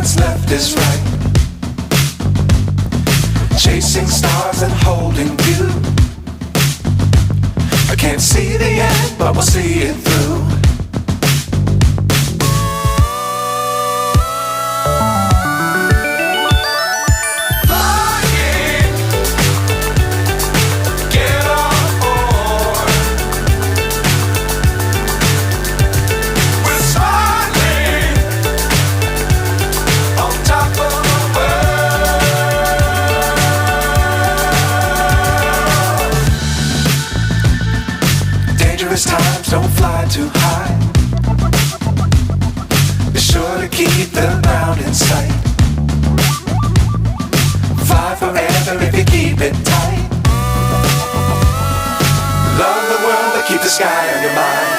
what's left is right. Chasing stars and holding you. I can't see the end, but we'll see it through. Times don't fly too high. Be sure to keep the ground in sight. Fly forever if you keep it tight. Love the world but keep the sky on your mind.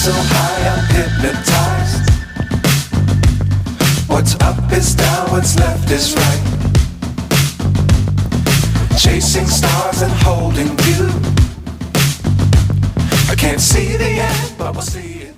So high I'm hypnotized. What's up is down, what's left is right. Chasing stars and holding you. I can't see the end, but we'll see it.